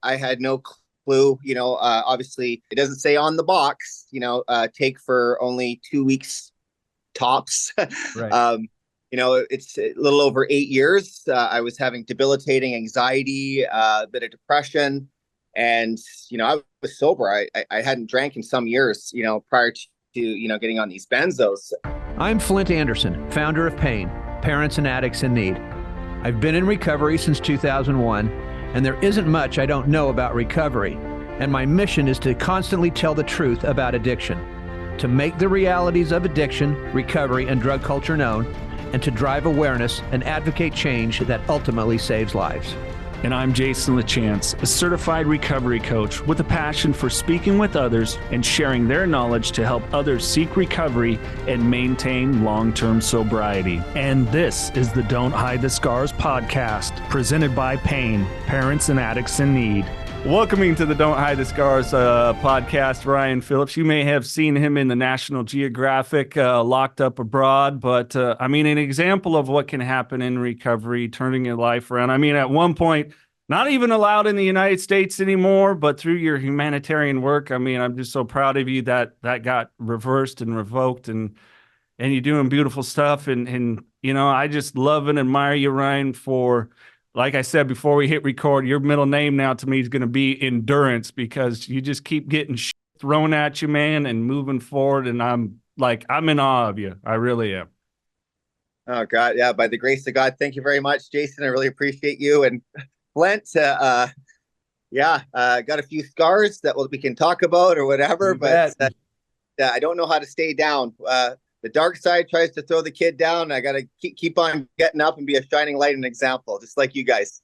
I had no clue. Obviously, it doesn't say on the box. Take for only 2 weeks tops. Right. It's a little over 8 years. I was having debilitating anxiety, a bit of depression, and I was sober. I hadn't drank in some years. Prior to getting on these benzos. I'm Flindt Andersen, founder of Pain, Parents and Addicts in Need. I've been in recovery since 2001, and there isn't much I don't know about recovery. And my mission is to constantly tell the truth about addiction, to make the realities of addiction, recovery, and drug culture known, and to drive awareness and advocate change that ultimately saves lives. And I'm Jason LaChance, a certified recovery coach with a passion for speaking with others and sharing their knowledge to help others seek recovery and maintain long-term sobriety. And this is the Don't Hide the Scars podcast, presented by Pain, Parents and Addicts in Need. Welcoming to the Don't Hide the Scars podcast, Ryan Phillips. You may have seen him in the National Geographic, Locked Up Abroad, but an example of what can happen in recovery, turning your life around. At one point, not even allowed in the United States anymore, but through your humanitarian work, I'm just so proud of you that got reversed and revoked, and you're doing beautiful stuff. And I just love and admire you, Ryan, for, like I said before we hit record, your middle name now to me is going to be Endurance, because you just keep getting shit thrown at you, man, and moving forward. And I'm in awe of you. I really am. Oh, God. Yeah. By the grace of God. Thank you very much, Jason. I really appreciate you. And Flindt, got a few scars that we can talk about or whatever, but I don't know how to stay down. The dark side tries to throw the kid down. I got to keep on getting up and be a shining light and example, just like you guys.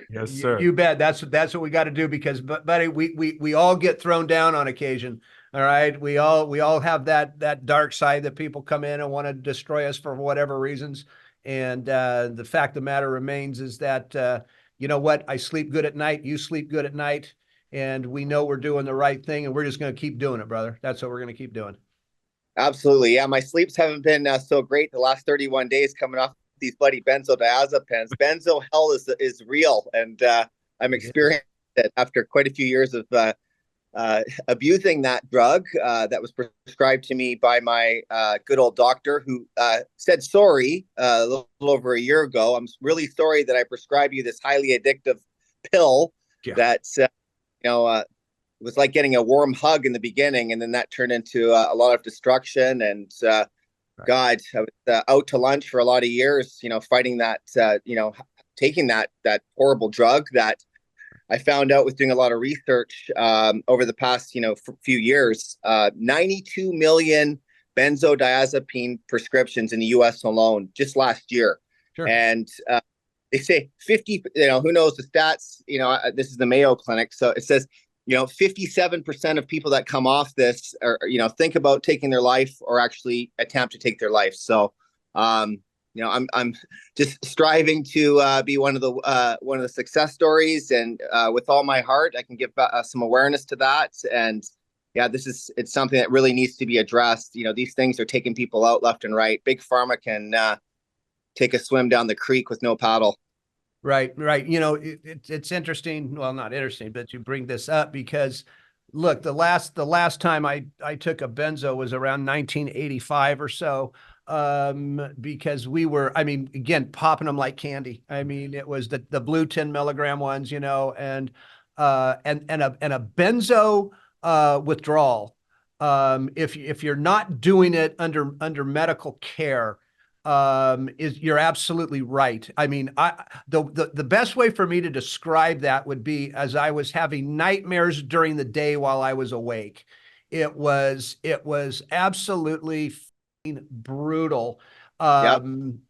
Yes, sir. You bet. That's what we got to do, because, buddy, we all get thrown down on occasion. All right. We all have that dark side that people come in and want to destroy us for whatever reasons. And the fact of the matter remains is that, you know what? I sleep good at night. You sleep good at night. And we know we're doing the right thing, and we're just going to keep doing it, brother. That's what we're going to keep doing. Absolutely. Yeah. My sleeps haven't been so great the last 31 days coming off these bloody benzodiazepines. Benzo hell is real. And I'm experiencing it after quite a few years of abusing that drug that was prescribed to me by my good old doctor, who said sorry a little over a year ago. I'm really sorry that I prescribed you this highly addictive pill that, it was like getting a warm hug in the beginning, and then that turned into a lot of destruction. And God, I was out to lunch for a lot of years, fighting that, taking that horrible drug that I found out with doing a lot of research over the past, few years. 92 million benzodiazepine prescriptions in the U.S. alone just last year. Sure. And they say 50, who knows the stats? This is the Mayo Clinic, so it says 57% of people that come off this are, think about taking their life or actually attempt to take their life. So, I'm just striving to be one of the success stories, and with all my heart, I can give some awareness to that. And yeah, it's something that really needs to be addressed. These things are taking people out left and right. Big pharma can take a swim down the creek with no paddle. Right. It's interesting. Well, not interesting, but you bring this up because, look, the last time I took a benzo was around 1985 or so, because we were, again, popping them like candy. It was the blue 10 milligram ones, and a benzo withdrawal. If you're not doing it under medical care, you're absolutely right. The best way for me to describe that would be as I was having nightmares during the day while I was awake. It was absolutely brutal. And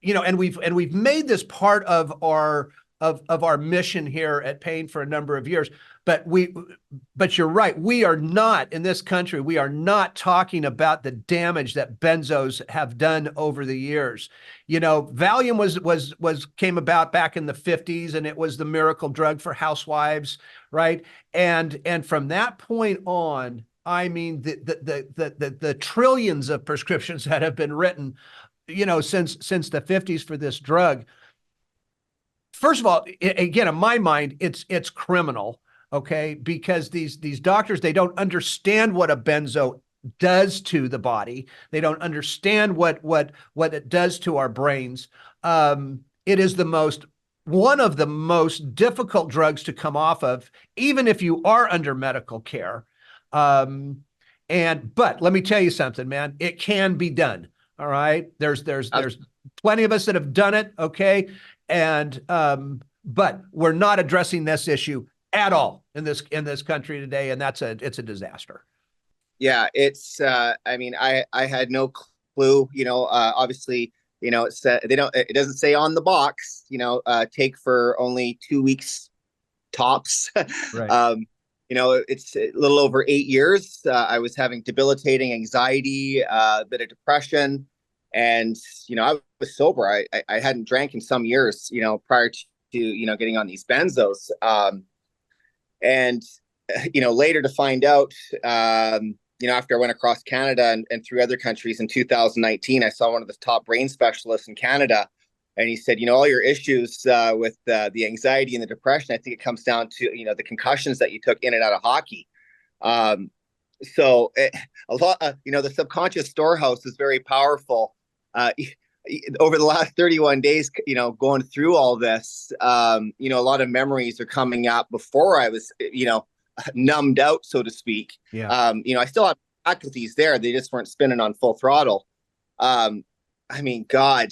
we've made this part of our mission here at Pain for a number of years. But you're right. We are not in this country. We are not talking about the damage that benzos have done over the years. Valium came about back in the 50s, and it was the miracle drug for housewives, right? And from that point on, the trillions of prescriptions that have been written, since the 50s for this drug. first of all, again, in my mind, it's criminal, okay? Because these doctors, they don't understand what a benzo does to the body. They don't understand what it does to our brains. It is one of the most difficult drugs to come off of, even if you are under medical care. But let me tell you something, man, it can be done. All right. There's plenty of us that have done it. Okay. And, but we're not addressing this issue at all in this country today. And it's a disaster. Yeah. It's, I mean, I had no clue, obviously, it doesn't say on the box, take for only 2 weeks tops. Right. It's a little over 8 years. I was having debilitating anxiety, a bit of depression, and, I was sober. I hadn't drank in some years, prior to, getting on these benzos. And, later to find out, after I went across Canada and through other countries in 2019, I saw one of the top brain specialists in Canada. And he said, all your issues with the anxiety and the depression, I think it comes down to, the concussions that you took in and out of hockey. So a lot, the subconscious storehouse is very powerful. Over the last 31 days, going through all this, a lot of memories are coming up before I was, numbed out, so to speak. Yeah. I still have faculties there. They just weren't spinning on full throttle. I mean, God,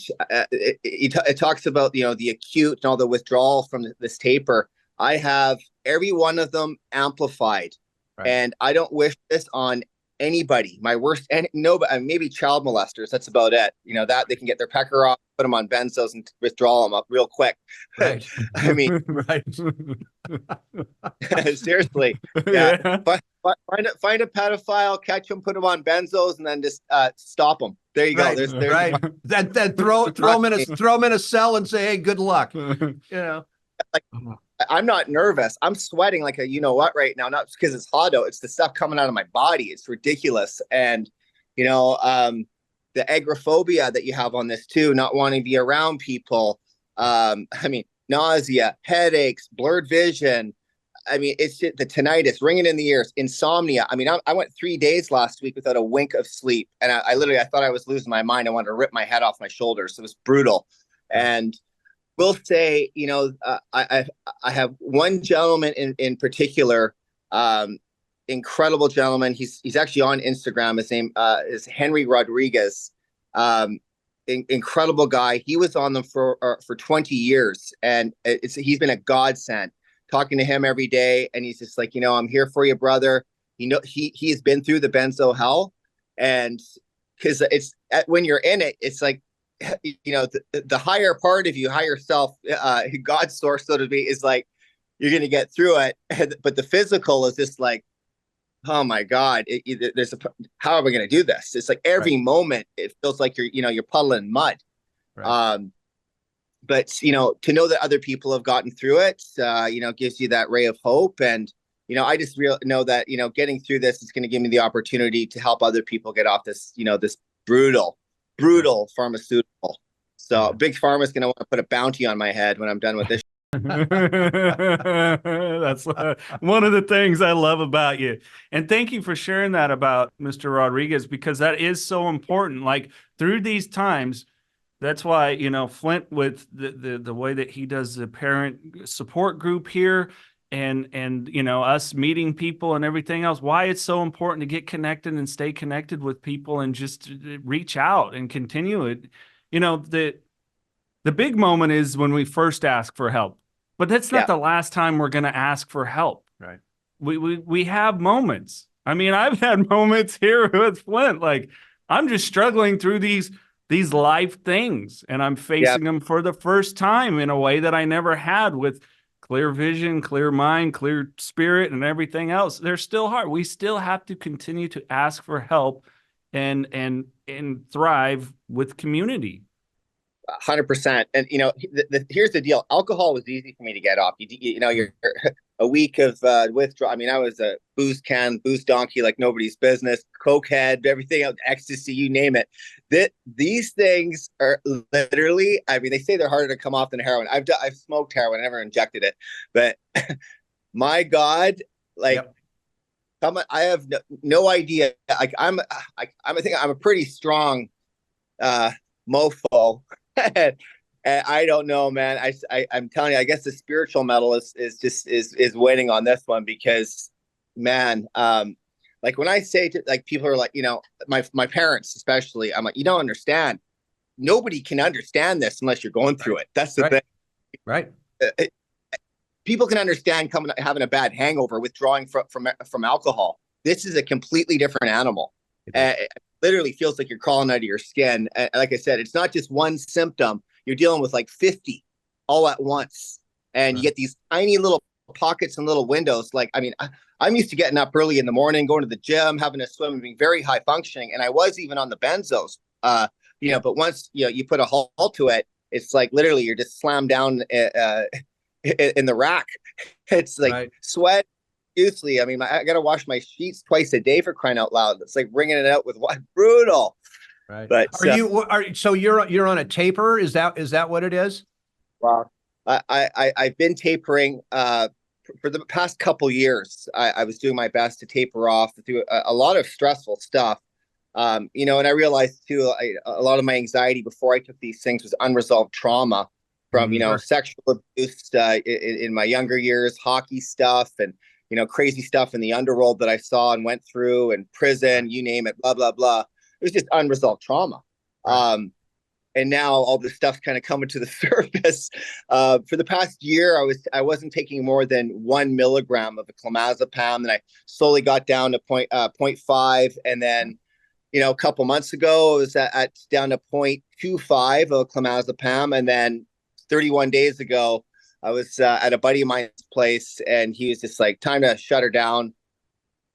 it talks about, the acute and all the withdrawal from this taper. I have every one of them amplified. Right. And I don't wish this on anybody. My worst, maybe child molesters. That's about it. That they can get their pecker off, put them on benzos and withdraw them up real quick. Right. I mean, right. Seriously. Yeah. But find a pedophile, catch him, put him on benzos, and then just stop them. There you go. Right. There's right. Then throw him in a cell and say, hey, good luck. Like, I'm not nervous. I'm sweating like a right now, not because it's hot out. It's the stuff coming out of my body. It's ridiculous. And the agoraphobia that you have on this too, not wanting to be around people. Nausea, headaches, blurred vision. It's the tinnitus, ringing in the ears, insomnia. I went 3 days last week without a wink of sleep. And I literally thought I was losing my mind. I wanted to rip my head off my shoulders. It was brutal. And will say, I have one gentleman in particular, incredible gentleman. He's actually on Instagram. His name is Henry Rodriguez. Incredible guy. He was on them for 20 years, and he's been a godsend. Talking to him every day, and he's just like, I'm here for you, brother. He has been through the benzo hell, and because it's when you're in it, it's like, the higher part of you, higher self, God's source, so to speak, is like, you're going to get through it. But the physical is just like, oh my God, how are we going to do this? It's like every moment it feels like you're puddling mud. Right. But, to know that other people have gotten through it, gives you that ray of hope. And, I just know that, getting through this is going to give me the opportunity to help other people get off this, this brutal pharmaceutical. So Big Pharma is going to want to put a bounty on my head when I'm done with this. That's one of the things I love about you. And thank you for sharing that about Mr. Rodriguez, because that is so important. Like through these times, that's why, Flindt, with the way that he does the parent support group here, and us meeting people and everything else, why it's so important to get connected and stay connected with people and just reach out and continue it. The big moment is when we first ask for help, but that's not the last time we're going to ask for help. Right. We have moments. I've had moments here with Flindt, like I'm just struggling through these life things, and I'm facing them for the first time in a way that I never had, with clear vision, clear mind, clear spirit, and everything else. They're still hard. We still have to continue to ask for help and thrive with community. 100%. And here's the deal. Alcohol was easy for me to get off. a week of withdrawal. I mean, I was a booze donkey like nobody's business, cokehead, everything else, ecstasy, you name it. These things are literally, I mean, they say they're harder to come off than heroin. I've smoked heroin, I never injected it, but my God, like, I have no idea. Like, I think I'm a pretty strong mofo. And I don't know, man. I'm telling you, I guess the spiritual metal is winning on this one, because, man, like, when I say to, like, people are like, you know, my parents especially, I'm like, you don't understand. Nobody can understand this unless you're going through it. That's the thing. Right. People can understand having a bad hangover, withdrawing from alcohol. This is a completely different animal. It literally feels like you're crawling out of your skin. Like I said, it's not just one symptom. You're dealing with like 50 all at once. And you get these tiny little pockets and little windows. Like, I mean, I'm used to getting up early in the morning, going to the gym, having a swim, and being very high functioning. And I was even on the benzos, you know, but once, you know, you put a halt to it, it's like literally you're just slammed down in the rack. It's like sweat profusely. I mean, I got to wash my sheets twice a day, for crying out loud. It's like wringing it out with what? Brutal. Right. But so you're on a taper? Is that what it is? Well, I've been tapering for the past couple years. I was doing my best to taper off through a lot of stressful stuff. You know, and I realized too, a lot of my anxiety before I took these things was unresolved trauma from, you know, sexual abuse in my younger years, hockey stuff, and, you know, crazy stuff in the underworld that I saw and went through, and prison, you name it, blah, blah, blah. It was just unresolved trauma. And now all this stuff's kind of coming to the surface. For the past year, I wasn't taking more than 1 milligram of a clonazepam, and I slowly got down to 0.5. And then, you know, a couple months ago, it was down to 0.25 of clonazepam. And then 31 days ago, I was at a buddy of mine's place, and he was just like, time to shut her down,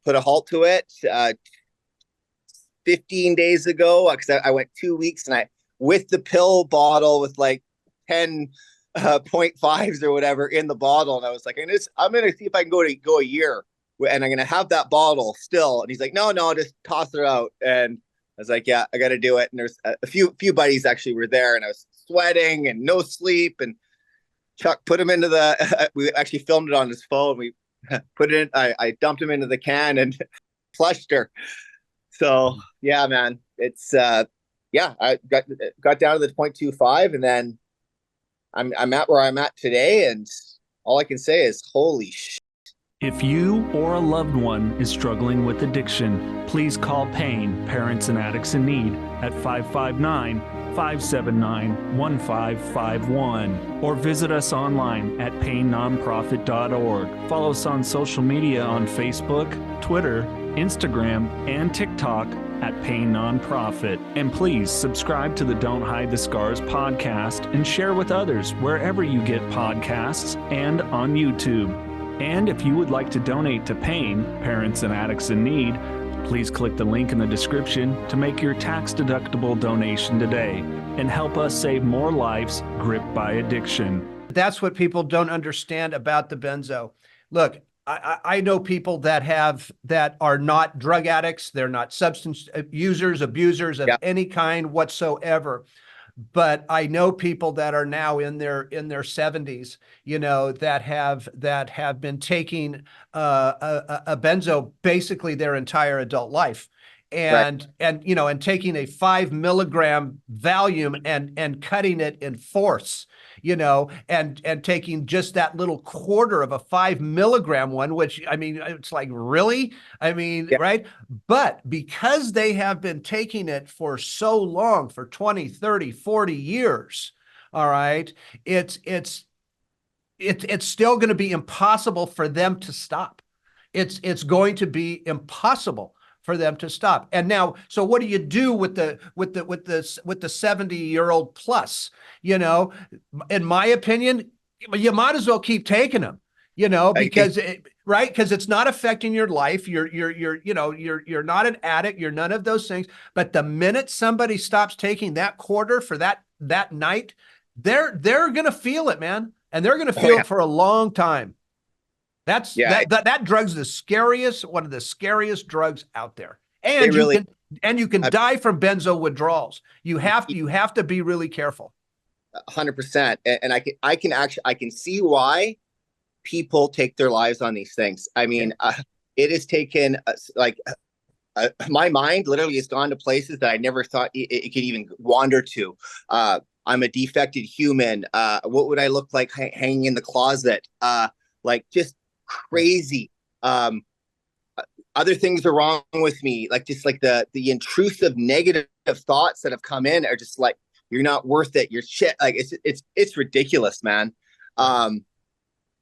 put a halt to it. 15 days ago, because I went 2 weeks, and with the pill bottle with like 10 0.5s or whatever in the bottle. And I was like, I'm going to see if I can go a year, and I'm going to have that bottle still. And he's like, no, just toss her out. And I was like, yeah, I got to do it. And there's a few buddies actually were there, and I was sweating and no sleep. And Chuck put him into we actually filmed it on his phone. We put it in, I dumped him into the can and flushed her. So yeah, man, it's, yeah, I got down to the 0.25, and then I'm at where I'm at today, and all I can say is, holy shit. If you or a loved one is struggling with addiction, please call PAIN, Parents and Addicts in Need, at 559-579-1551, or visit us online at painnonprofit.org. Follow us on social media on Facebook, Twitter, Instagram, and TikTok at Pain Nonprofit. And please subscribe to the Don't Hide the Scars podcast and share with others wherever you get podcasts and on YouTube. And if you would like to donate to PAIN, Parents and Addicts in Need, please click the link in the description to make your tax-deductible donation today and help us save more lives gripped by addiction. That's what people don't understand about the benzo. Look, I know people that are not drug addicts. They're not substance users, abusers of any kind whatsoever. But I know people that are now in their 70s, you know, that have been taking a benzo basically their entire adult life. And you know, and taking a 5 milligram Valium and cutting it in force, you know, and taking just that little quarter of a 5 milligram one, which, I mean, it's like, really? I mean, right? But because they have been taking it for so long, for 20, 30, 40 years, all right, it's still going to be impossible for them to stop. It's going to be impossible for them to stop. And now, so what do you do with the 70-year-old plus? You know, in my opinion, you might as well keep taking them, you know, because because it's not affecting your life. You're not an addict. You're none of those things. But the minute somebody stops taking that quarter for that night, they're going to feel it, man. And they're going to feel it for a long time. That drug's the scariest, one of the scariest drugs out there. And you can die from benzo withdrawals. You have to be really careful. 100%. And I can see why people take their lives on these things. I mean, it has taken my mind literally has gone to places that I never thought it could even wander to. I'm a defected human. What would I look like hanging in the closet? Like just crazy. Other things are wrong with me. Like just like the intrusive negative thoughts that have come in are just like, you're not worth it. You're shit. Like it's ridiculous, man.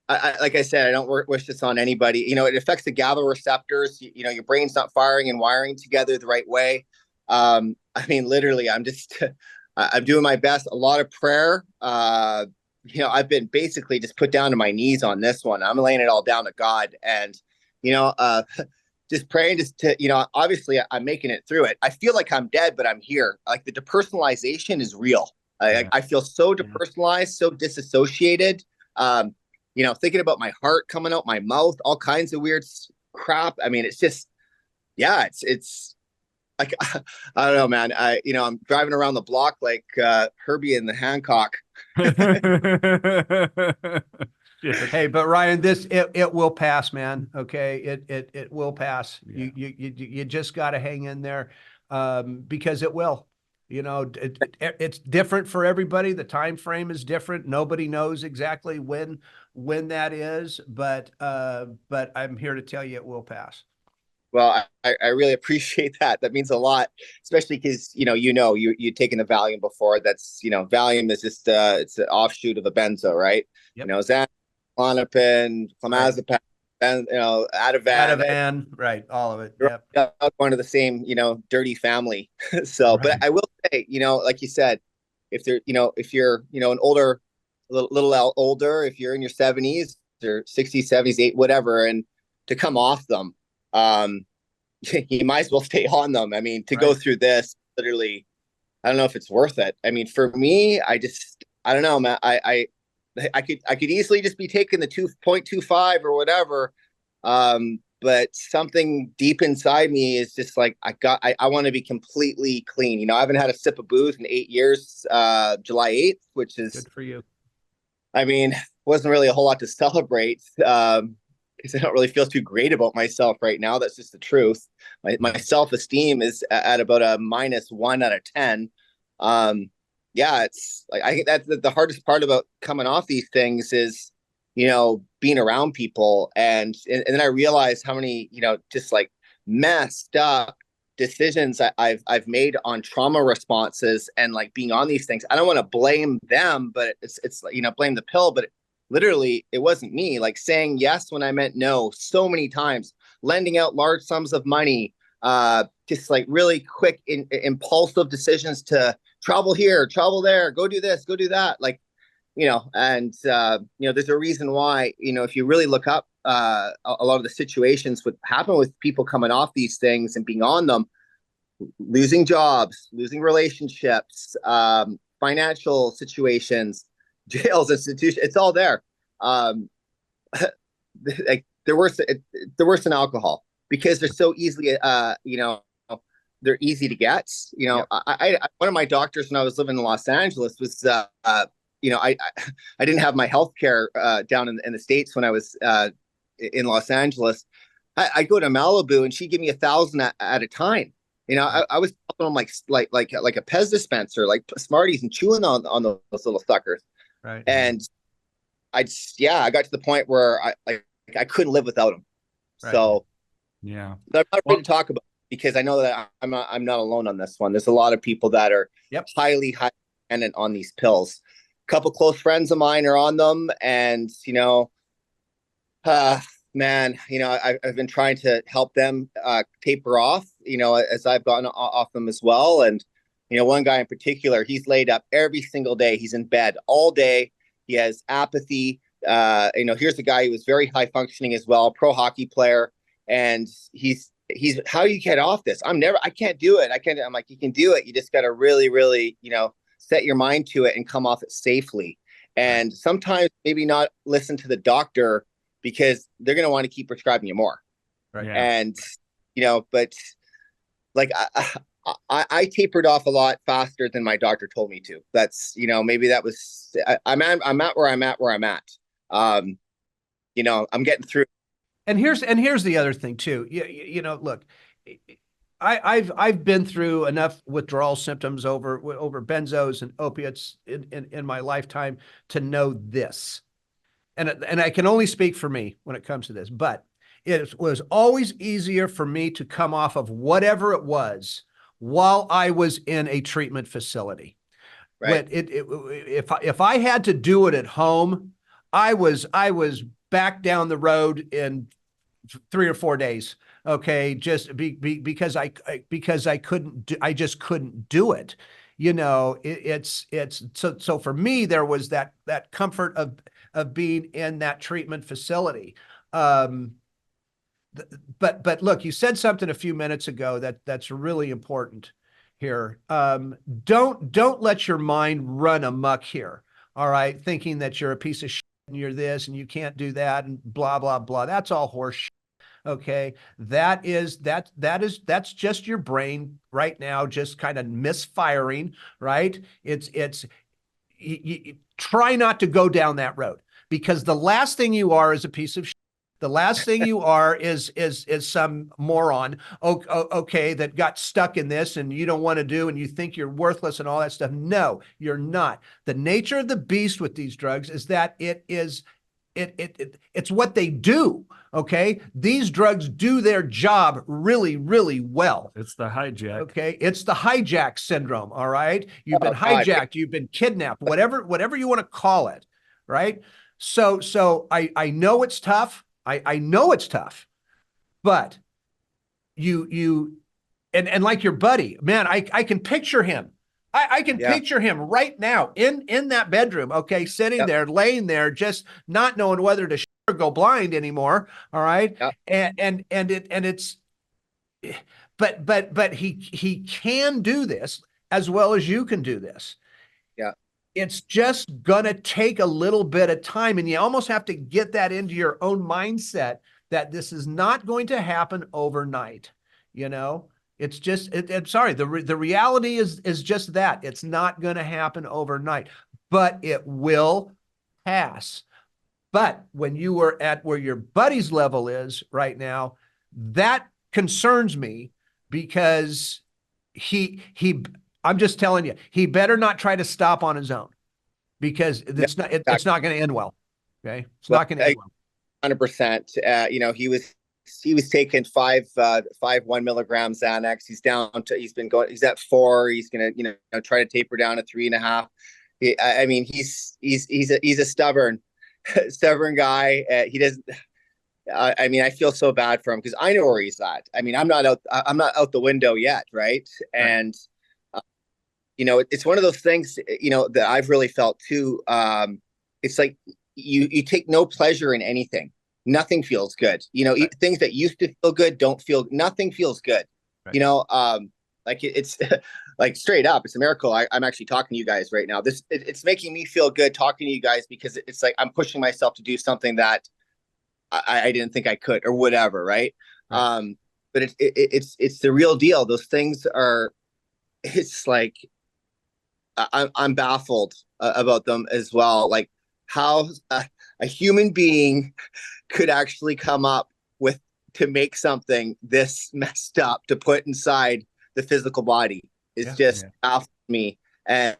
Like I said, I don't wish this on anybody. You know, it affects the GABA receptors. You know, your brain's not firing and wiring together the right way. I mean, literally, I'm doing my best. A lot of prayer. You know, I've been basically just put down to my knees on this one. I'm laying it all down to God, and you know, just praying to, you know, obviously I'm making it through it. I feel like I'm dead, but I'm here. Like the depersonalization is real. I feel so depersonalized, so disassociated. You know, thinking about my heart coming out my mouth, all kinds of weird crap. I mean, it's just, yeah, it's like, I don't know, man. I'm driving around the block like Herbie and the Hancock. Hey, but Ryan, it will pass, man. Okay. It will pass. Yeah. You just got to hang in there, because it will. You know, it's different for everybody. The time frame is different. Nobody knows exactly when that is, but I'm here to tell you it will pass. Well, I really appreciate that. That means a lot, especially because you've taken the Valium before. That's, Valium is just it's an offshoot of a benzo, right? Yep. Xanax, Klonopin, clonazepam, Ativan, right? All of it. Yep. One of the same, dirty family. So, right. But I will say, like you said, if you're, an older, little older, if you're in your 70s or 60s, 70s, 80s, whatever, and to come off them, you might as well stay on them. I mean, to go through this, literally, I don't know if it's worth it. I mean, for me, I don't know, man. I could easily just be taking the 2.25 or whatever. But something deep inside me is just like, I want to be completely clean. I haven't had a sip of booze in 8 years, July 8th, which is good for you. I mean, wasn't really a whole lot to celebrate, because I don't really feel too great about myself right now. That's just the truth. My self-esteem is at about a -1 out of 10. Yeah, it's like, I think that's the hardest part about coming off these things is, being around people. And then I realized how many, just like messed up decisions I've made on trauma responses and like being on these things. I don't want to blame them, but it's blame the pill, but literally it wasn't me. Like saying yes when I meant no so many times, lending out large sums of money, just like really quick impulsive decisions to travel here, travel there, go do this, go do that. Like, there's a reason why, if you really look up a lot of the situations what happen with people coming off these things and being on them, losing jobs, losing relationships, financial situations, jails, institutions, it's all there. Like they're worse than alcohol because they're so easily, they're easy to get. Yep. I one of my doctors when I was living in Los Angeles was, I didn't have my health care down in the States when I was in Los Angeles. I go to Malibu and she'd give me $1,000 at a time. I was popping them like a Pez dispenser, like Smarties, and chewing on those little suckers. Right. And I got to the point where I couldn't live without them. Right. So yeah, I'm not ready to talk about it because I know that I'm not alone on this one. There's a lot of people that are highly dependent on these pills. A couple close friends of mine are on them, and man, I've been trying to help them taper off, as I've gotten off them as well. And, one guy in particular, he's laid up every single day. He's in bed all day. He has apathy. Here's a guy who was very high functioning as well, pro hockey player. And he's, how do you get off this? I can't do it. I'm like, you can do it. You just got to really, really, set your mind to it and come off it safely. And sometimes maybe not listen to the doctor because they're going to want to keep prescribing you more. Right. Yeah. And, but like I tapered off a lot faster than my doctor told me to. That's, maybe that was, I'm at where I'm at. I'm getting through. And here's the other thing too. Look, I've been through enough withdrawal symptoms over benzos and opiates in my lifetime to know this. And I can only speak for me when it comes to this, but it was always easier for me to come off of whatever it was while I was in a treatment facility. Right. If I had to do it at home, I was back down the road in 3 or 4 days. Okay. Just because I just couldn't do it. So for me, there was that comfort of being in that treatment facility. But look, you said something a few minutes ago that's really important here. Don't let your mind run amok here. All right. Thinking that you're a piece of shit and you're this and you can't do that and blah, blah, blah. That's all horse shit. Okay. That's just your brain right now, just kind of misfiring, right? You try not to go down that road, because the last thing you are is a piece of shit. The last thing you are is some moron, okay, that got stuck in this and you don't want to do, and you think you're worthless and all that stuff. No, you're not. The nature of the beast with these drugs is that it's what they do. Okay. These drugs do their job really, really well. It's the hijack. Okay. It's the hijack syndrome. All right. You've been hijacked. You've been kidnapped, whatever you want to call it. Right. So I know it's tough. I know it's tough, but you like your buddy, man, I can picture him. I can picture him right now in that bedroom. Okay. Sitting there, laying there, just not knowing whether to or go blind anymore. All right. And it's, but he can do this as well as you can do this. Yeah. It's just going to take a little bit of time, and you almost have to get that into your own mindset that this is not going to happen overnight. It's just, I'm sorry, the reality is just that it's not going to happen overnight, but it will pass. But when you were at where your buddy's level is right now, that concerns me, because I'm just telling you, he better not try to stop on his own, because it's not going to end well. Okay. It's not going to end well. 100%. He was taking 5 1 milligram Xanax. He's at 4. He's going to, try to taper down to 3.5. He's a stubborn guy. He doesn't, I feel so bad for him, because I know where he's at. I'm not out the window yet. Right. And, it's one of those things, that I've really felt too. It's like you take no pleasure in anything. Nothing feels good. Right. Things that used to feel good nothing feels good. Right. It's like straight up, it's a miracle. I'm actually talking to you guys right now. It's making me feel good talking to you guys, because it's like I'm pushing myself to do something that I didn't think I could, or whatever. Right. But it's the real deal. Those things are, it's like, I'm baffled about them as well. Like how a human being could actually come up to make something this messed up to put inside the physical body is just baffling me. And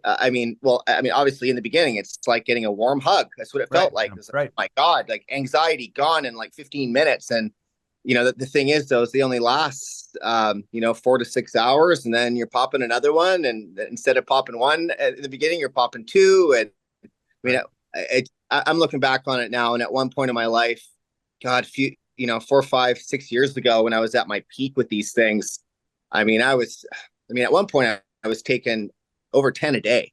obviously in the beginning, it's like getting a warm hug. That's what it felt like. It was like, oh my God, like anxiety gone in like 15 minutes. And, the thing is, though, is they only last, 4 to 6 hours, and then you're popping another one. And instead of popping one at the beginning, you're popping 2. And I'm looking back on it now. And at one point in my life, God, 4, 5, 6 years ago, when I was at my peak with these things, at one point I was taking over 10 a day.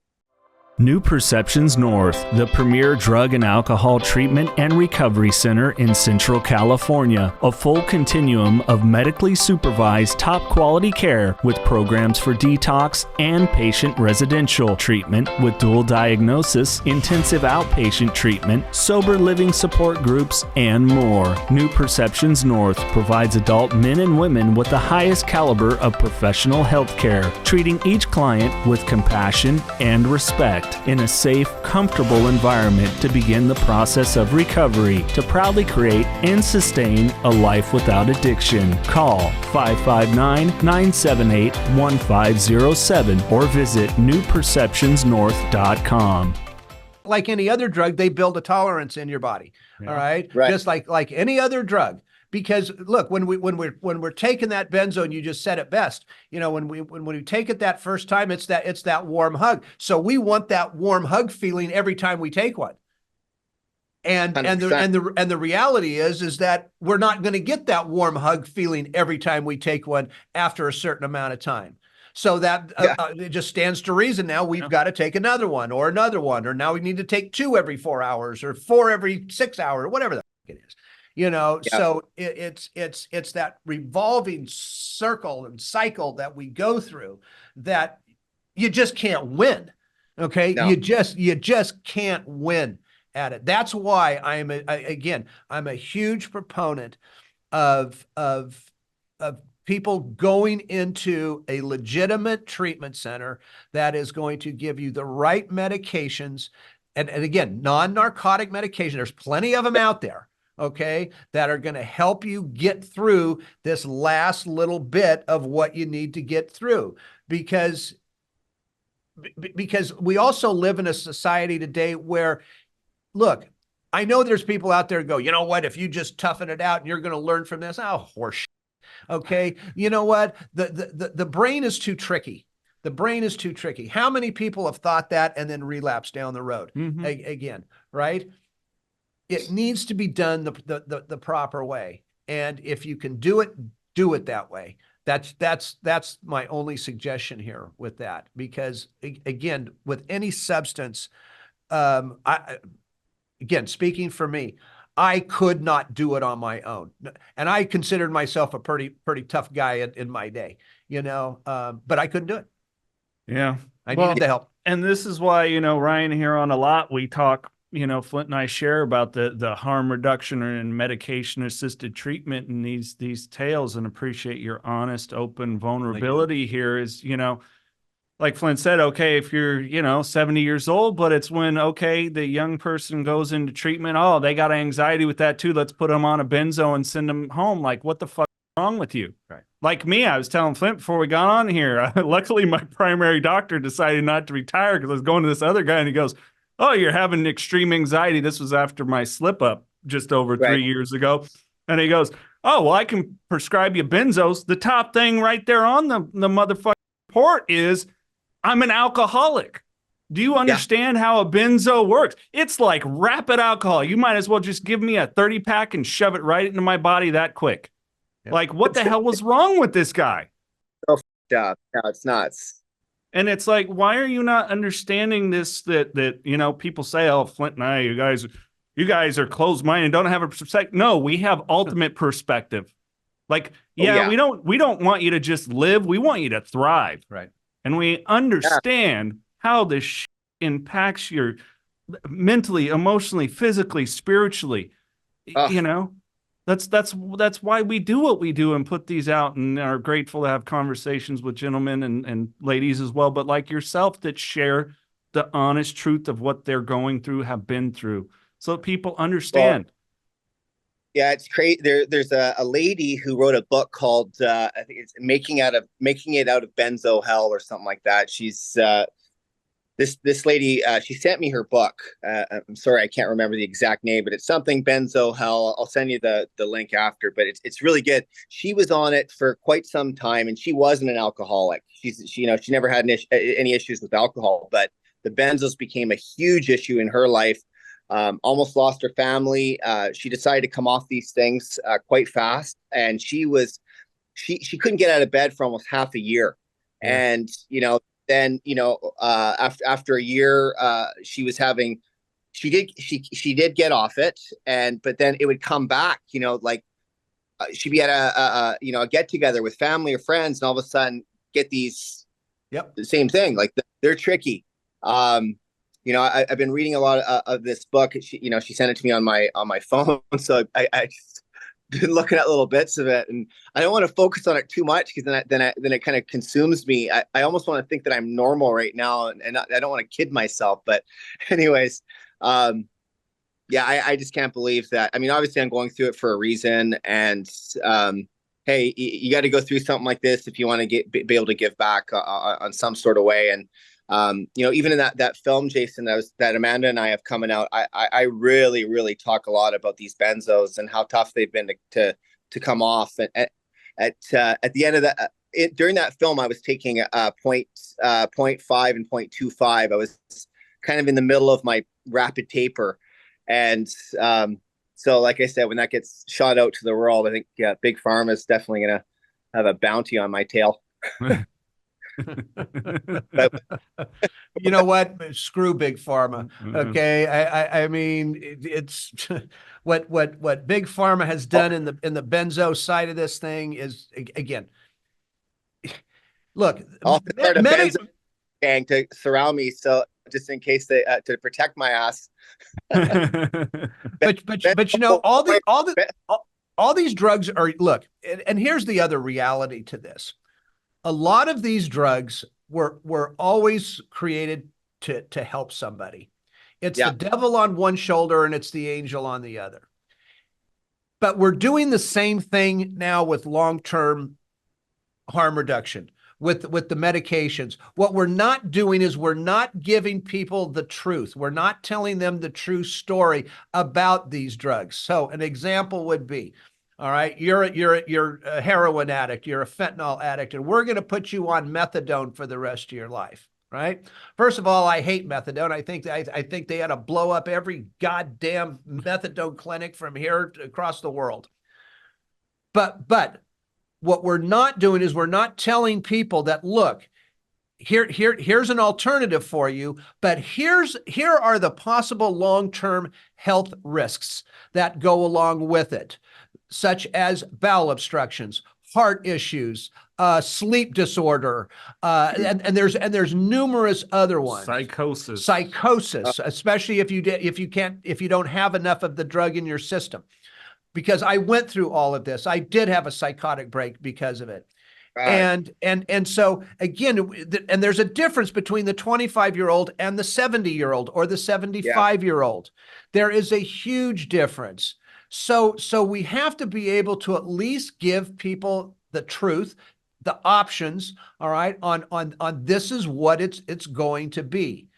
New Perceptions North, the premier drug and alcohol treatment and recovery center in Central California. A full continuum of medically supervised top quality care with programs for detox and patient residential treatment with dual diagnosis, intensive outpatient treatment, sober living support groups, and more. New Perceptions North provides adult men and women with the highest caliber of professional health care, treating each client with compassion and respect in a safe, comfortable environment to begin the process of recovery to proudly create and sustain a life without addiction. Call 559-978-1507 or visit newperceptionsnorth.com. Like any other drug, they build a tolerance in your body. Yeah. All right? Right. Just like any other drug. Because look, when we're taking that benzo, and you just said it best, when we take it that first time, it's that warm hug. So we want that warm hug feeling every time we take one. And the reality is that we're not going to get that warm hug feeling every time we take one after a certain amount of time. So that it just stands to reason now we've got to take another one, or now we need to take 2 every 4 hours, or 4 every 6 hours, whatever the heck it is. So it's that revolving circle and cycle that we go through that you just can't win. Okay. No. You just can't win at it. That's why I'm a huge proponent of people going into a legitimate treatment center that is going to give you the right medications. And again, non-narcotic medication. There's plenty of them out there. Okay, that are going to help you get through this last little bit of what you need to get through, because we also live in a society today where, look, I know there's people out there who go, you know what, if you just toughen it out and you're going to learn from this, horseshit. Okay, you know what, the brain is too tricky. The brain is too tricky. How many people have thought that and then relapsed down the road again, right? It needs to be done the proper way. And if you can do it that way. That's my only suggestion here with that, because again, with any substance, speaking for me, I could not do it on my own. And I considered myself a pretty tough guy in my day, but I couldn't do it. Yeah. I needed the help. And this is why, Ryan, here on A Lot, we talk, Flindt and I share about the harm reduction and medication assisted treatment and these tales, and appreciate your honest, open vulnerability here is, like Flindt said, okay, if you're, 70 years old, but it's when, okay, the young person goes into treatment. Oh, they got anxiety with that too. Let's put them on a benzo and send them home. Like, what the fuck is wrong with you? Right. Like me, I was telling Flindt before we got on here, luckily my primary doctor decided not to retire because I was going to this other guy and he goes, oh, you're having extreme anxiety. This was after my slip up just over 3 years ago. And he goes, oh, well, I can prescribe you benzos. The top thing right there on the motherfucking report is I'm an alcoholic. Do you understand how a benzo works? It's like rapid alcohol. You might as well just give me a 30-pack and shove it right into my body that quick. Yep. Like, what the hell was wrong with this guy? Oh, yeah, it's nuts. And it's like, why are you not understanding this? That people say, oh, Flindt and I, you guys are closed-minded, don't have a perspective. No, we have ultimate perspective. Like, we don't want you to just live. We want you to thrive. Right. And we understand how this impacts your mentally, emotionally, physically, spiritually. That's why we do what we do and put these out, and are grateful to have conversations with gentlemen and ladies as well, but like yourself, that share the honest truth of what they're going through, have been through, so that people understand. Well, yeah, it's crazy. There's a lady who wrote a book called I think it's Making It Out of Benzo Hell or something like that. She's this lady, she sent me her book. I'm sorry, I can't remember the exact name, but it's something Benzo Hell. I'll send you the link after, but it's really good. She was on it for quite some time, and she wasn't an alcoholic. She never had any issues with alcohol, but the benzos became a huge issue in her life. Almost lost her family. She decided to come off these things quite fast, and she couldn't get out of bed for almost half a year. Yeah. And then, after a year, she did get off it, but then it would come back, like she'd be at a get together with family or friends, and all of a sudden get these, the same thing. Like they're tricky. I've been reading a lot of this book. She sent it to me on my phone, so I just been looking at little bits of it, and I don't want to focus on it too much, because then it kind of consumes me. I almost want to think that I'm normal right now, and I don't want to kid myself. But anyways, I just can't believe that. I mean, obviously I'm going through it for a reason, and hey, you got to go through something like this if you want to be able to give back on some sort of way. And even in that film, Jason, that Amanda and I have coming out, I really, really talk a lot about these benzos and how tough they've been to come off. And at the end of that, during that film, I was taking 0.5 and 0.25. I was kind of in the middle of my rapid taper. And so, like I said, when that gets shot out to the world, I think Big Pharma is definitely going to have a bounty on my tail. But, you know what? Screw Big Pharma. Okay. I mean, it's what Big Pharma has done in the benzo side of this thing is, again, look, I'll start a benzo gang to surround me, so just in case they to protect my ass. but all these drugs are, look, and here's the other reality to this. A lot of these drugs were always created to help somebody. It's the devil on one shoulder and it's the angel on the other. But we're doing the same thing now with long-term harm reduction, with the medications. What we're not doing is we're not giving people the truth. We're not telling them the true story about these drugs. So an example would be, all right, you're a heroin addict, you're a fentanyl addict, and we're going to put you on methadone for the rest of your life, right? First of all, I hate methadone. I think they ought to blow up every goddamn methadone clinic from here across the world. But what we're not doing is we're not telling people that, look, here's an alternative for you, but here are the possible long-term health risks that go along with it, such as bowel obstructions, heart issues, sleep disorder, and there's numerous other ones. Psychosis, especially if you don't have enough of the drug in your system. Because I went through all of this. I did have a psychotic break because of it. Right. And so again, and there's a difference between the 25-year-old and the 70-year-old or the 75-year-old. There is a huge difference. So we have to be able to at least give people the truth, the options, all right, on this is what it's going to be.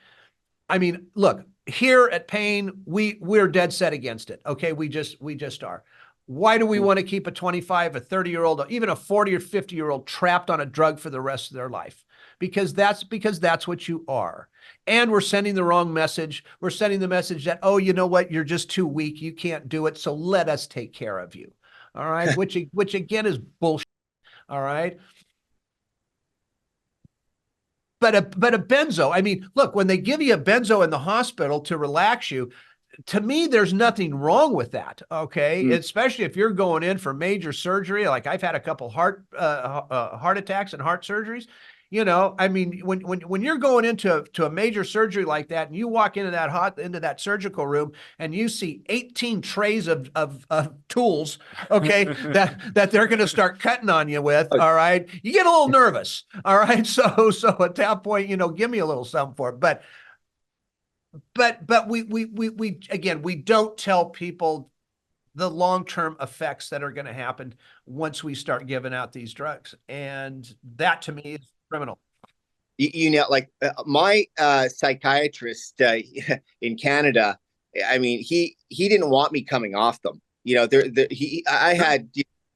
I mean, look, here at Pain, we're dead set against it. Okay, we just are. Why do we want to keep a 25, a 30-year-old, or even a 40 or 50-year-old trapped on a drug for the rest of their life? Because that's what you are. And we're sending the wrong message. We're sending the message that, oh, you know what? You're just too weak. You can't do it. So let us take care of you. All right. which again is bullshit. All right. But a benzo, I mean, look, when they give you a benzo in the hospital to relax you, to me, there's nothing wrong with that. Okay. Especially if you're going in for major surgery. Like I've had a couple heart attacks and heart surgeries. You know, I mean, when you're going into a major surgery like that, and you walk into that surgical room and you see 18 trays of tools, okay, that they're going to start cutting on you with, all right, you get a little nervous, all right. So at that point, you know, give me a little something for it. But we again, we don't tell people the long-term effects that are going to happen once we start giving out these drugs, and that to me is criminal. You know, like my psychiatrist in Canada, I mean, he didn't want me coming off them. You know, I had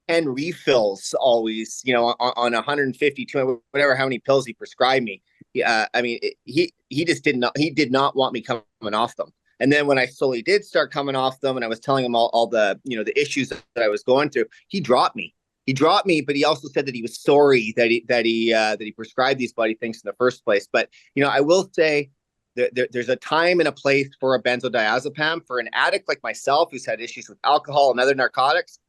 10 refills always, you know, on 150, 200, whatever, how many pills he prescribed me. I mean, he did not want me coming off them. And then when I slowly did start coming off them, and I was telling him all the, you know, the issues that I was going through, he dropped me. he dropped me, but he also said that he was sorry that he prescribed these bloody things in the first place. But I will say there's a time and a place for a benzodiazepam. For an addict like myself who's had issues with alcohol and other narcotics,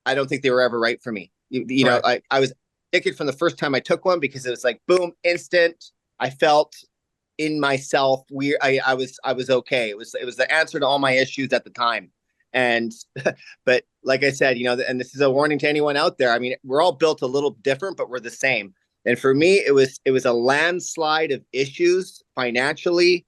I don't think they were ever right for me. I was addicted from the first time I took one because it was like boom, instant. I felt in myself weird. I was okay. It was the answer to all my issues at the time. And but like I said, and this is a warning to anyone out there. I mean, we're all built a little different, but we're the same. And for me, it was a landslide of issues financially,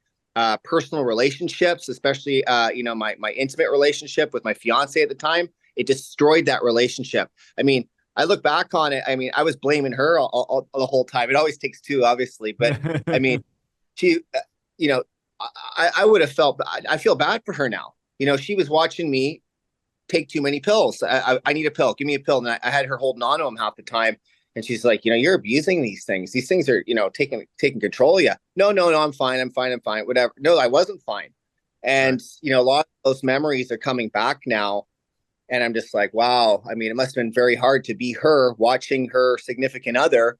personal relationships, especially my intimate relationship with my fiance at the time. It destroyed that relationship. I mean, I look back on it. I mean, I was blaming her all the whole time. It always takes two, obviously, but I mean, she, I would have felt. I feel bad for her now. She was watching me take too many pills. I need a pill. Give me a pill. And I had her holding on to them half the time. And she's like, you're abusing these things. These things are, taking control of you. No, I'm fine. I'm fine. Whatever. No, I wasn't fine. And, a lot of those memories are coming back now. And I'm just like, wow. I mean, it must have been very hard to be her watching her significant other,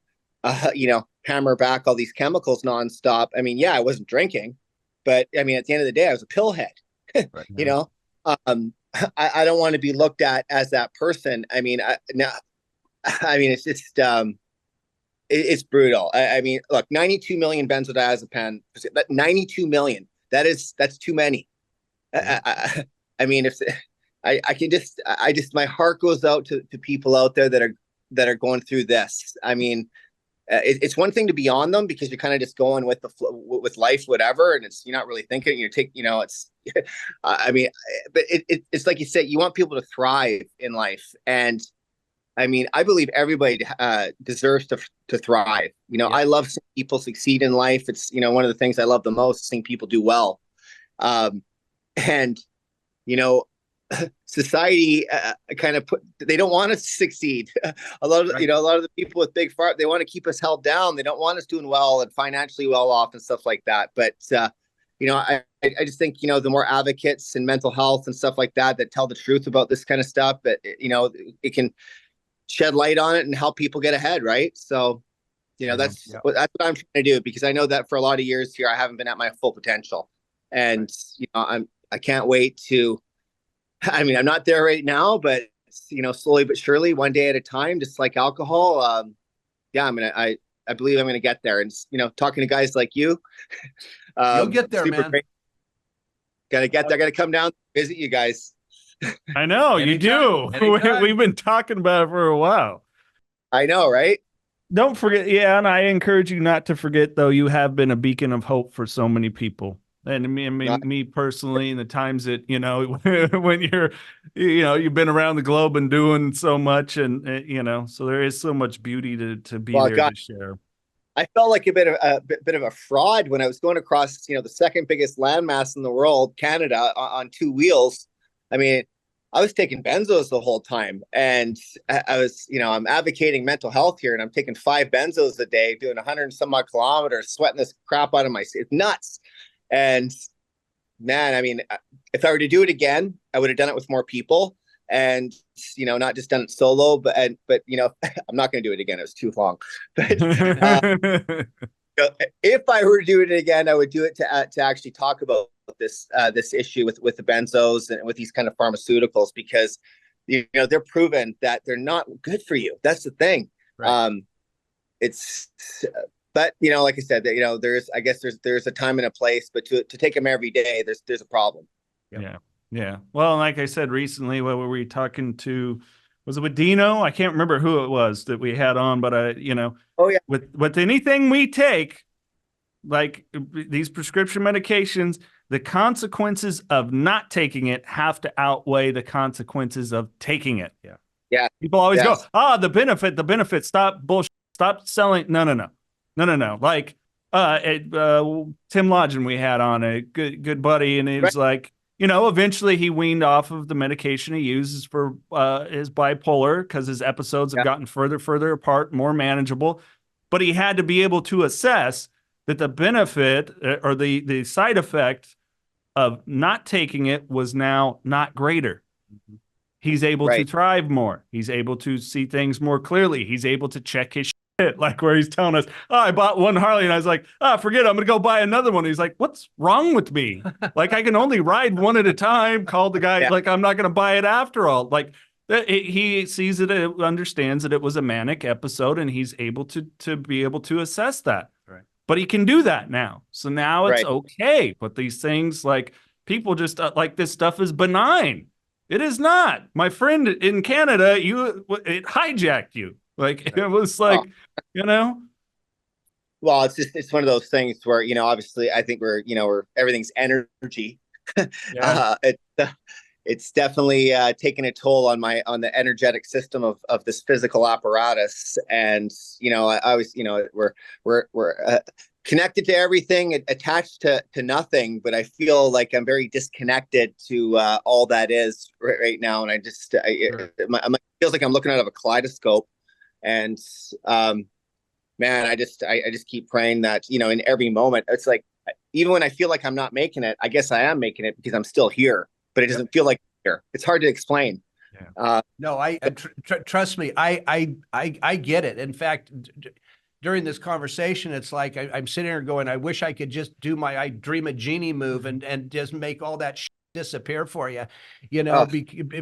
hammer back all these chemicals nonstop. I mean, yeah, I wasn't drinking, but I mean, at the end of the day, I was a pillhead. I don't want to be looked at as that person. I mean, it's just, it's brutal. I mean, look, 92 million benzodiazepine, 92 million. That's too many. I mean, if I can just, my heart goes out to people out there that are going through this. I mean, it's one thing to be on them because you're kind of just going with with life, whatever, and you're not really thinking. It's, I mean, but it's like you said, you want people to thrive in life, and I mean, I believe everybody deserves to thrive. I love seeing people succeed in life. It's one of the things I love the most, seeing people do well, and society kind of they don't want us to succeid. A lot of the people with big farm, they want to keep us held down. They don't want us doing well and financially well off and stuff like that. But I just think the more advocates in mental health and stuff like that tell the truth about this kind of stuff, but it can shed light on it and help people get ahead, right? So that's what I'm trying to do, because I know that for a lot of years here I haven't been at my full potential, and I can't wait to. I mean, I'm not there right now, but slowly but surely, one day at a time, just like alcohol. I believe I'm gonna get there. And talking to guys like you, you'll get there, man. Great. Gotta get there. Gotta come down, visit you guys. I know you do. We've been talking about it for a while. I know, right? Don't forget, and I encourage you not to forget, though, you have been a beacon of hope for so many people. And me personally, in the times that, when you've been around the globe and doing so much, and, so there is so much beauty to be there to share. I felt like a bit of a fraud when I was going across, the second biggest landmass in the world, Canada, on two wheels. I mean, I was taking benzos the whole time, and I was, I'm advocating mental health here, and I'm taking 5 benzos a day, doing 100 and some odd kilometers, sweating this crap out of it's nuts. And man, I mean, if I were to do it again, I would have done it with more people, and not just done it solo. But I'm not going to do it again. It was too long. But if I were to do it again, I would do it to actually talk about this issue with the benzos and with these kind of pharmaceuticals, because they're proven that they're not good for you. That's the thing. Right. But like I said, there's a time and a place, but to take them every day, there's a problem. Yeah. Well, like I said recently, what were we talking to? Was it with Dino? I can't remember who it was that we had on, but oh yeah, with anything we take, like these prescription medications, the consequences of not taking it have to outweigh the consequences of taking it. Yeah. People always go, the benefit. Stop bullshit. Stop selling. No. Like Tim Lodgen we had on, a good buddy, and he was like, eventually he weaned off of the medication he uses for his bipolar because his episodes have gotten further apart, more manageable. But he had to be able to assess that the benefit or the side effect of not taking it was now not greater. He's able to Right. thrive more. He's able to see things more clearly. He's able to check his shit, like where he's telling us, oh, I bought one Harley, and I was like, forget it, I'm going to go buy another one. He's like, what's wrong with me? Like, I can only ride one at a time. Call the guy, like, I'm not going to buy it after all. Like, he sees it, understands that it was a manic episode, and he's able to be able to assess that. Right. But he can do that now. So now it's Right. okay. But these things, like, people just like this stuff is benign. It is not. My friend in Canada, it hijacked you. Like, it was like, Well, it's one of those things where, obviously I think we're everything's energy. Yeah. It's definitely taken a toll on the energetic system of this physical apparatus. And, I always, we're connected to everything, attached to nothing, but I feel like I'm very disconnected to all that is right now. And it feels like I'm looking out of a kaleidoscope. And man, I just keep praying that, in every moment, it's like, even when I feel like I'm not making it, I guess I am making it because I'm still here, but it doesn't feel like here. It's hard to explain. Yeah. No, trust me, I get it. In fact, during this conversation, it's like I'm sitting here going, I wish I could just do I dream a genie move and just make all that shit disappear for you,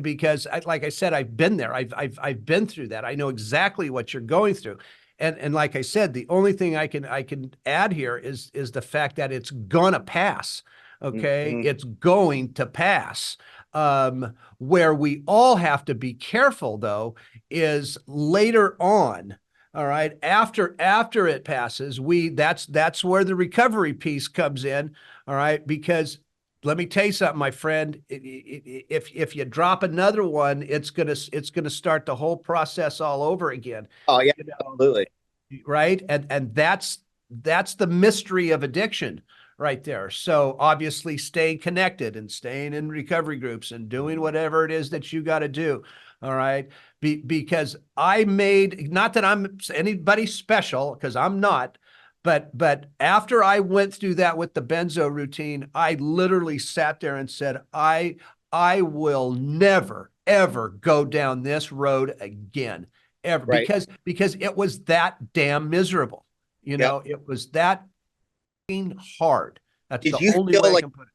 because like I said, I've been there. I've been through that. I know exactly what you're going through. And like I said, the only thing I can add here is the fact that it's gonna pass. Okay. Mm-hmm. It's going to pass. Where we all have to be careful though, is later on. All right. After it passes, that's where the recovery piece comes in. All right. Because let me tell you something, my friend, if you drop another one, it's going to start the whole process all over again. Oh yeah, absolutely. Right. And that's the mystery of addiction right there. So obviously staying connected and staying in recovery groups and doing whatever it is that you got to do. All right. Because not that I'm anybody special, because I'm not, but after I went through that with the benzo routine, I literally sat there and said, I will never, ever go down this road again, ever. Right. Because it was that damn miserable. It was that hard. That's Did the you only feel way I like can put it.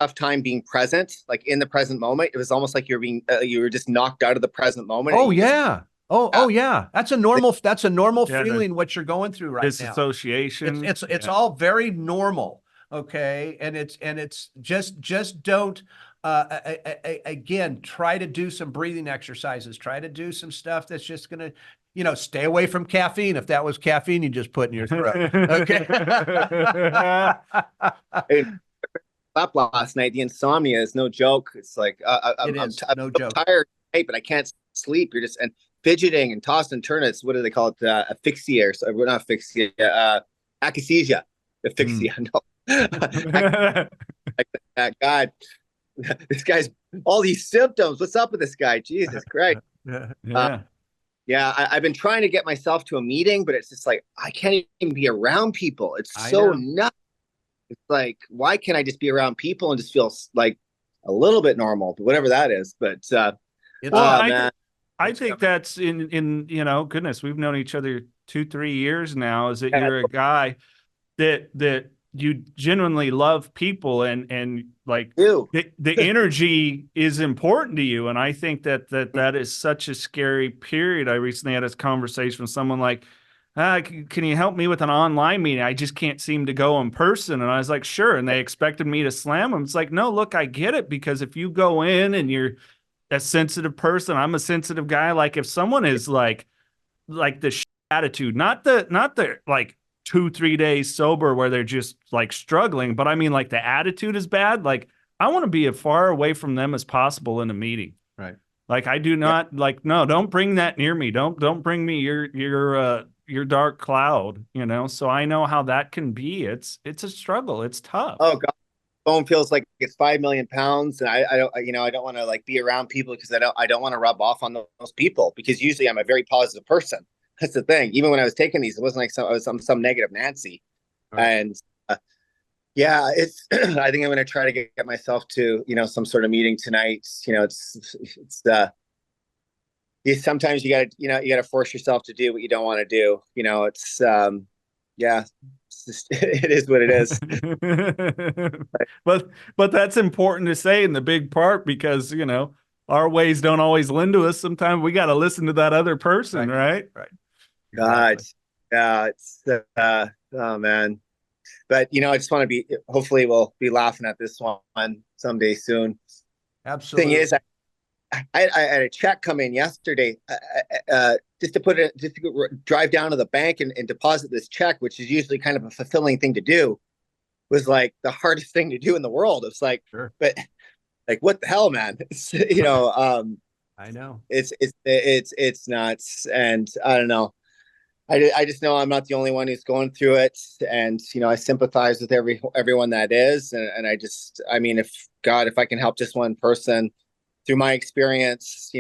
tough time being present, like in the present moment? It was almost like you were just knocked out of the present moment. Oh yeah. Oh yeah. That's a normal feeling what you're going through right now. Disassociation. It's all very normal. Okay. And it's just don't again, try to do some breathing exercises, try to do some stuff that's just gonna, stay away from caffeine. If that was caffeine you just put in your throat. Okay. Slept last night. The insomnia is no joke. It's like I'm no joke. tired, but I can't sleep. You're just fidgeting and toss and turn. It's what do they call it? Asphyxia, or we're not asphyxia. Akathisia. Asphyxia. No. Like, God, this guy's all these symptoms. What's up with this guy? Jesus Christ. Yeah. I've been trying to get myself to a meeting, but it's just like I can't even be around people. It's so nuts. It's like, why can't I just be around people and just feel like a little bit normal, whatever that is? But I think that's in goodness, we've known each other 2-3 years now. Is that you're a guy that you genuinely love people and like the energy is important to you. And I think that is such a scary period. I recently had this conversation with someone like, can you help me with an online meeting? I just can't seem to go in person. And I was like, sure. And they expected me to slam them. It's like, no, look, I get it. Because if you go in and you're a sensitive person, I'm a sensitive guy. Like if someone is like the attitude, not the like 2-3 days sober where they're just like struggling, but I mean like the attitude is bad. Like I want to be as far away from them as possible in a meeting. Right. Like I do not like, no, don't bring that near me. Don't bring me your dark cloud, so I know how that can be. It's a struggle. It's tough. Oh God, phone feels like it's 5 million pounds. And I don't want to like be around people because I don't want to rub off on those people, because usually I'm a very positive person. That's the thing. Even when I was taking these, it wasn't like I was some negative Nancy. Right. And it's, I think I'm going to try to get myself to, some sort of meeting tonight. It's sometimes you gotta force yourself to do what you don't want to do. It's yeah, it's just, it is what it is. But that's important to say in the big part, because our ways don't always lend to us. Sometimes we got to listen to that other person, right? Right. God, Exactly. yeah, it's oh man. But I just want to hopefully we'll be laughing at this one someday soon. Absolutely. Thing is, I had a check come in yesterday, just to drive down to the bank and deposit this check, which is usually kind of a fulfilling thing to do, was like the hardest thing to do in the world. It's like, Sure. but like, what the hell, man? I know. It's nuts. And I don't know. I just know I'm not the only one who's going through it. And, I sympathize with everyone that is. And I mean, if I can help just one person through my experience,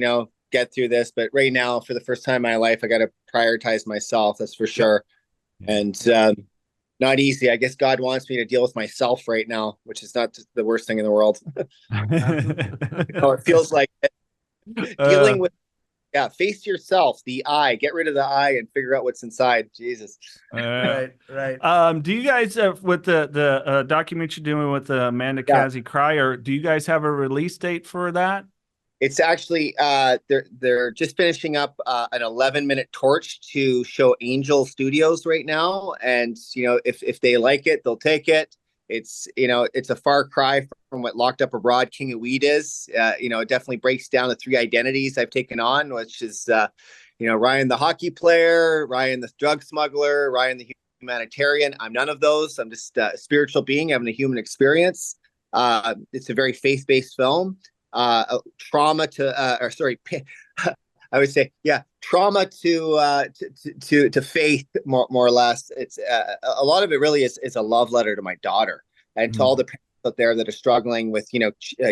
get through this. But right now, for the first time in my life, I got to prioritize myself. That's for sure. Yep. And not easy. I guess God wants me to deal with myself right now, which is not the worst thing in the world. It feels like dealing with, face yourself, the eye, get rid of the eye and figure out what's inside. Jesus. Right. Do you guys, with the document you're doing with Amanda Kazi Cryer, do you guys have a release date for that? It's actually they're just finishing up an 11-minute torch to show Angel Studios right now, and if they like it, they'll take it. It's it's a far cry from what Locked Up Abroad King of Weed is. It definitely breaks down the 3 identities I've taken on, which is Ryan the hockey player, Ryan the drug smuggler, Ryan the humanitarian. I'm none of those. I'm just a spiritual being having a human experience. It's a very faith-based film. Trauma to I would say trauma to faith, more or less. It's a lot of it really is a love letter to my daughter and to all the parents out there that are struggling with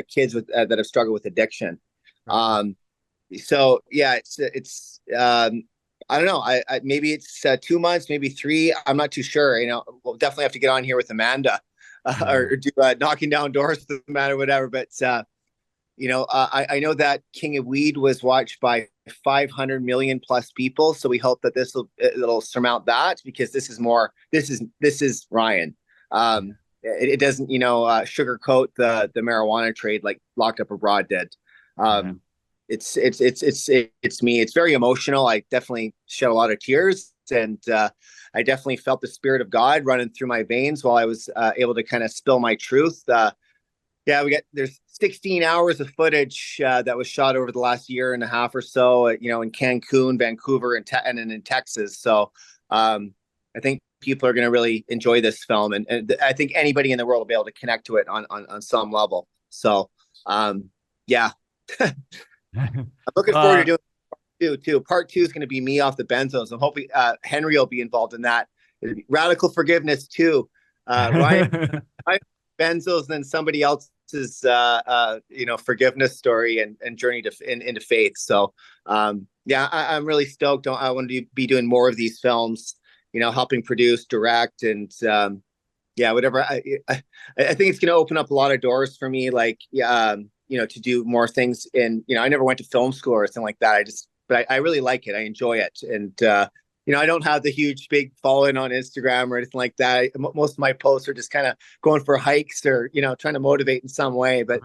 kids with that have struggled with addiction. So yeah, it's I don't know. I maybe it's 2 months, maybe 3. I'm not too sure. We'll definitely have to get on here with Amanda or do knocking down doors with Amanda or whatever. But I know that King of Weed was watched by 500 million plus people. So we hope that it'll surmount that, because this is Ryan. It doesn't, sugarcoat the marijuana trade like Locked Up Abroad did. It's me. It's very emotional. I definitely shed a lot of tears, and I definitely felt the Spirit of God running through my veins while I was able to kind of spill my truth. There's 16 hours of footage that was shot over the last year and a half or so, in Cancun, Vancouver, and in Texas. So I think people are going to really enjoy this film, and I think anybody in the world will be able to connect to it on some level. So I'm looking forward to doing part 2 too. Part 2 is going to be me off the Benzos. I'm hoping Henry will be involved in that. It'll be Radical Forgiveness too. Ryan Benzos, and then somebody else's forgiveness story and journey into faith. So I'm really stoked. I want to be doing more of these films, helping produce, direct, and whatever. I think it's going to open up a lot of doors for me, like to do more things. And I never went to film school or anything like that. But I really like it. I enjoy it. And I don't have the huge big following on Instagram or anything like that. Most of my posts are just kind of going for hikes or trying to motivate in some way. But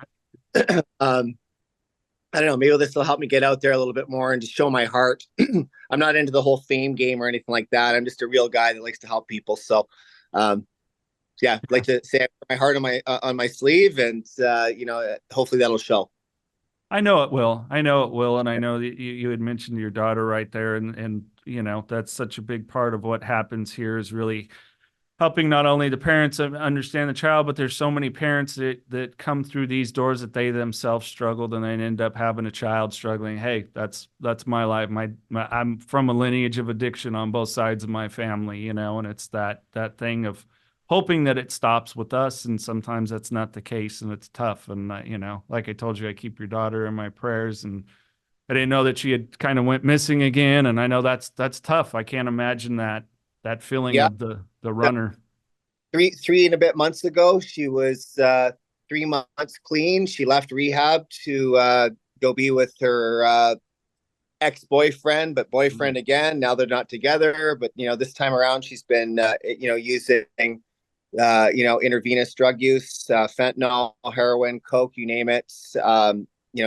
I don't know, maybe this will help me get out there a little bit more and just show my heart. I'm not into the whole fame game or anything like that. I'm just a real guy that likes to help people. So I'd like to say I put my heart on my sleeve, and hopefully that'll show. I know it will. And I know that you had mentioned your daughter right there, and that's such a big part of what happens here, is really helping not only the parents understand the child, but there's so many parents that come through these doors that they themselves struggled and then end up having a child struggling. Hey, that's my life. I'm from a lineage of addiction on both sides of my family, and it's that thing of hoping that it stops with us. And sometimes that's not the case, and it's tough. And like I told you, I keep your daughter in my prayers, and I didn't know that she had kind of went missing again. And I know that's tough. I can't imagine that feeling of the runner. 3 and a bit months ago, she was 3 months clean. She left rehab to go be with her ex-boyfriend, but boyfriend again. Now they're not together, but this time around she's been using intravenous drug use, fentanyl, heroin, coke, you name it.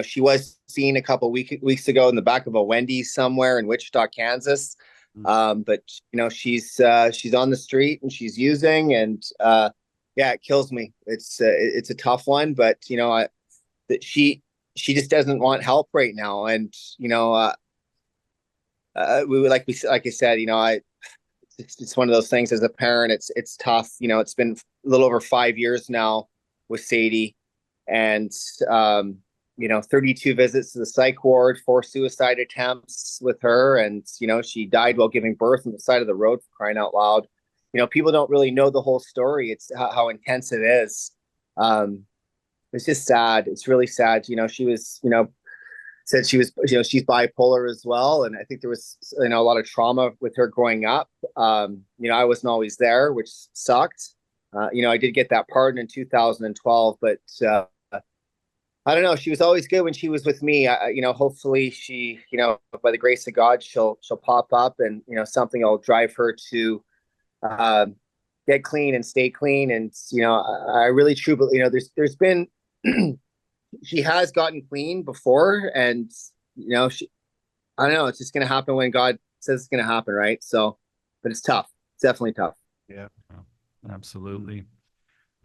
She was seen a couple weeks ago in the back of a Wendy's somewhere in Wichita, Kansas. But she's on the street and she's using, and it kills me. It's a tough one, but she just doesn't want help right now, and like I said, it's one of those things as a parent. It's tough. It's been a little over 5 years now with Sadie, and 32 visits to the psych ward, 4 suicide attempts with her, and she died while giving birth on the side of the road, for crying out loud. People don't really know the whole story. It's how intense it is. It's just sad. It's really sad. She was, said she was, she's bipolar as well. And I think there was, a lot of trauma with her growing up. I wasn't always there, which sucked. I did get that pardon in 2012, but I don't know. She was always good when she was with me. Hopefully she, by the grace of God, she'll pop up, and, something will drive her to get clean and stay clean. And, I really truly, there's been, she has gotten clean before, and, I don't know, it's just going to happen when God says it's going to happen. Right. So, but it's tough. It's definitely tough. Yeah, absolutely.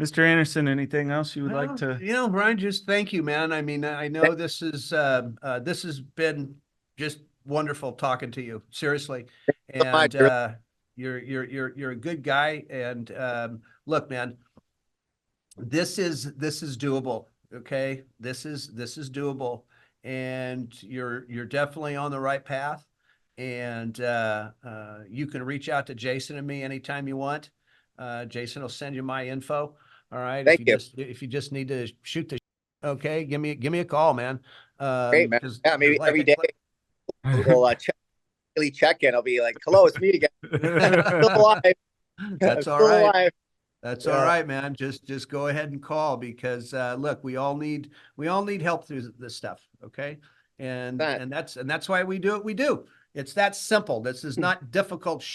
Mr. Andersen, anything else you would like to? Brian, just thank you, man. I mean, I know this has been just wonderful talking to you, seriously. And you're a good guy. And look, man, this is doable. Okay, this is doable, and you're definitely on the right path. And you can reach out to Jason and me anytime you want. Jason will send you my info. All right. Thank you. If you just need to shoot the, okay, give me a call, man. Great, man. Yeah, maybe every day we'll check in. I'll be like, hello, it's me again. Still alive. That's all right. Alive. That's all right, man. Just go ahead and call, because look, we all need help through this stuff. Okay. And that's why we do what we do. It's that simple. This is not difficult.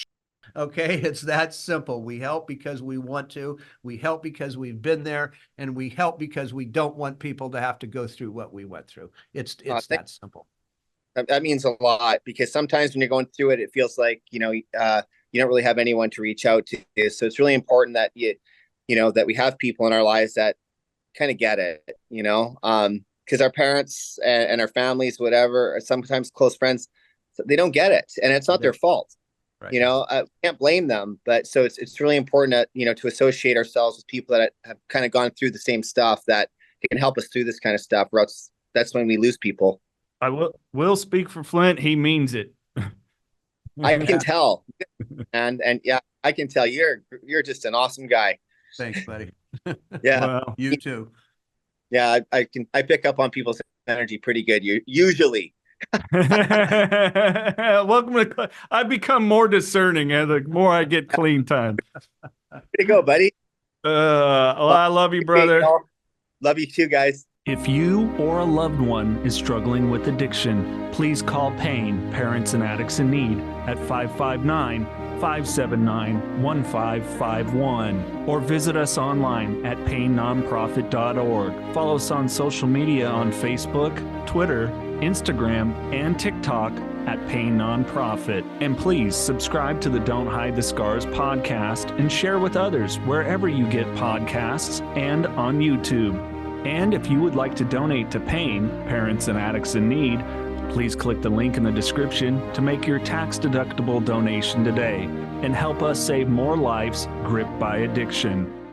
Okay, it's that simple. We help because we want to. We help because we've been there, and we help because we don't want people to have to go through what we went through. It's that simple. That means a lot, because sometimes when you're going through it, it feels like you don't really have anyone to reach out to. So it's really important that that we have people in our lives that kind of get it. Because our parents and our families, whatever, or sometimes close friends, they don't get it, and it's not their fault. Right. I can't blame them, but so it's really important that, to associate ourselves with people that have kind of gone through the same stuff, that can help us through this kind of stuff, or else that's when we lose people. I will speak for Flindt. He means it. I can tell. And yeah, I can tell you're just an awesome guy. Thanks, buddy. Yeah. Well, you too. Yeah. I pick up on people's energy pretty good. Usually. Welcome to. I become more discerning the more I get clean time. Way to go, buddy. I love you, brother. Love you too, guys. If you or a loved one is struggling with addiction, please call PAIN, Parents and Addicts in Need, at 559-579-1551, or visit us online at painnonprofit.org. Follow us on social media on Facebook, Twitter, Instagram, and TikTok at Pain Nonprofit. And please subscribe to the Don't Hide the Scars podcast and share with others wherever you get podcasts and on YouTube. And if you would like to donate to PAIN, Parents and Addicts in Need, please click the link in the description to make your tax-deductible donation today and help us save more lives gripped by addiction.